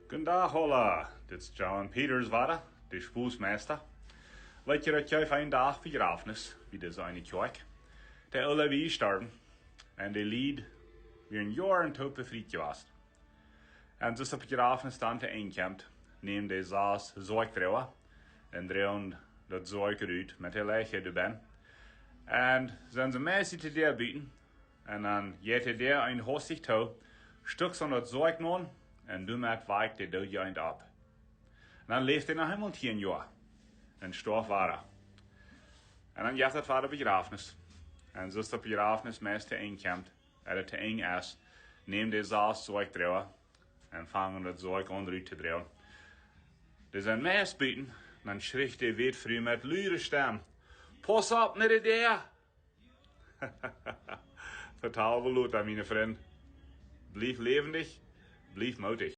Guten Dag, hola. Dit is John Peters vader, de Spooszmeista. Weet je dat jij een dag Begravnis, wie de zijn kerk, de alle wie sterben, en de lied weer een jaar en toe bevrijd was. En dus op Begravnis dan te eenkampt, neem de zaas zorgdreeuwen, en dreeuwen dat zorg eruit met de leiche de ben. En zijn ze meisje te der bieten, en dan jette der een hostig toe, stuks aan dat zorg non, en du met wijk de dood eind op. En dan leeft hij nog helemaal 10 jaar. En storf waren. En dan jacht het vader Begravnis. En zo is de Begravnis meest te eenkampt, en het te eng is, neem de zaas zorg dreeuwen, en vangen dat zorg onderuit te dreeuwen. Dus zijn meest bieten, dan schrikt de witfrue met luide stem, pas op met de der! Totaal beloot, mijn vriend. Blijf levendig, blijf moedig.